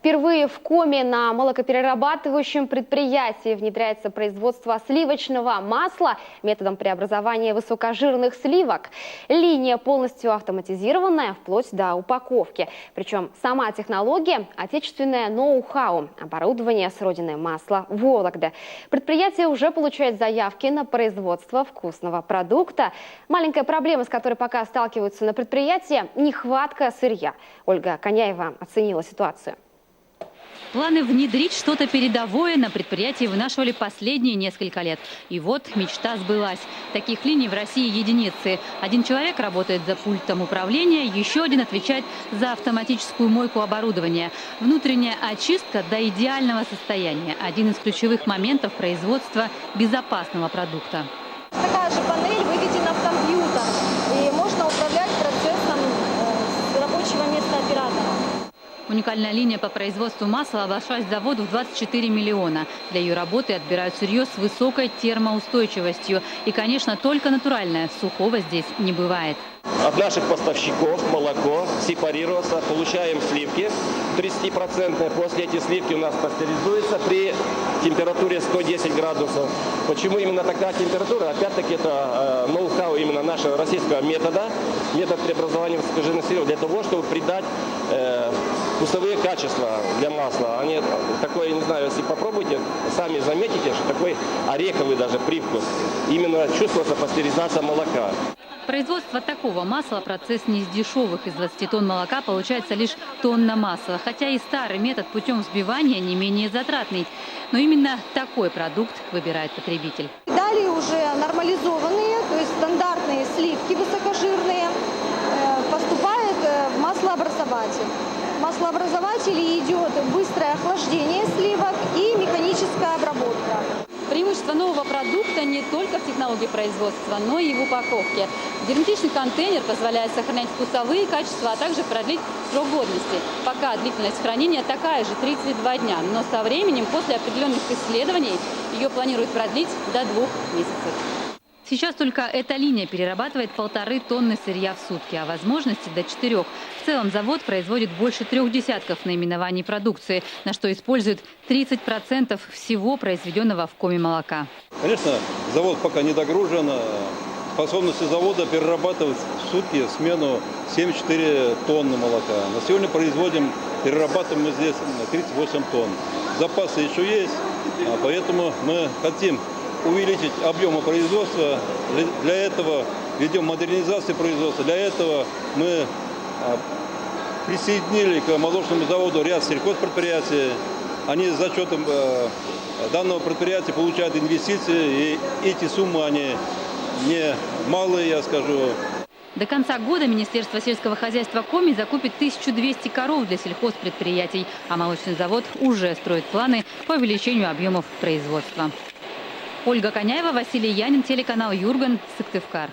Впервые в Коми на молокоперерабатывающем предприятии внедряется производство сливочного масла методом преобразования высокожирных сливок. Линия полностью автоматизированная вплоть до упаковки. Причем сама технология – отечественное ноу-хау, оборудование с родины масла Вологда. Предприятие уже получает заявки на производство вкусного продукта. Маленькая проблема, с которой пока сталкиваются на предприятии – нехватка сырья. Ольга Коняева оценила ситуацию. Планы внедрить что-то передовое на предприятии вынашивали последние несколько лет. И вот мечта сбылась. Таких линий в России единицы. Один человек работает за пультом управления, еще один отвечает за автоматическую мойку оборудования. Внутренняя очистка до идеального состояния – один из ключевых моментов производства безопасного продукта. Такая же панель выведена в компьютер, и можно управлять процессом с рабочего места оператора. Уникальная линия по производству масла обошлась заводу в 24 миллиона. Для ее работы отбирают сырье с высокой термоустойчивостью. И, конечно, только натуральное. Сухого здесь не бывает. От наших поставщиков молоко сепарируется, получаем сливки 30%. После этих сливки у нас пастеризуется при температуре 110 градусов. Почему именно такая температура? Опять-таки это ноу-хау именно нашего российского метода. Метод преобразования высокожирных сливок для того, чтобы придать вкусовые качества для масла. Они такое, не знаю, если попробуйте, сами заметите, что такой ореховый даже привкус. Именно чувствуется пастеризация молока. Производство такого масла – процесс не из дешевых. Из 20 тонн молока получается лишь тонна масла. Хотя и старый метод путем взбивания не менее затратный. Но именно такой продукт выбирает потребитель. Далее уже нормализованные, то есть стандартные сливки высокожирные, поступают в маслообразователь. В маслообразователе идет быстрое охлаждение сливок и механическая обработка. Преимущество нового продукта не только в технологии производства, но и в упаковке. Герметичный контейнер позволяет сохранять вкусовые качества, а также продлить срок годности. Пока длительность хранения такая же – 32 дня. Но со временем, после определенных исследований, ее планируют продлить до 2 месяцев. Сейчас только эта линия перерабатывает 1,5 тонны сырья в сутки, а возможности до 4. В целом завод производит больше 3 десятков наименований продукции, на что использует 30% всего произведенного в Коми молока. Конечно, завод пока не догружен. Способности завода перерабатывать в сутки смену 74 тонны молока. На сегодня перерабатываем мы здесь 38 тонн. Запасы еще есть, поэтому мы хотим увеличить объемы производства. Для этого ведем модернизацию производства. Для этого мы присоединили к молочному заводу ряд сельхозпредприятий. Они за счетом данного предприятия получают инвестиции. И эти суммы, они не малые, я скажу. До конца года Министерство сельского хозяйства Коми закупит 1200 коров для сельхозпредприятий. А молочный завод уже строит планы по увеличению объемов производства. Ольга Коняева, Василий Янин, телеканал Юрган, Сыктывкар.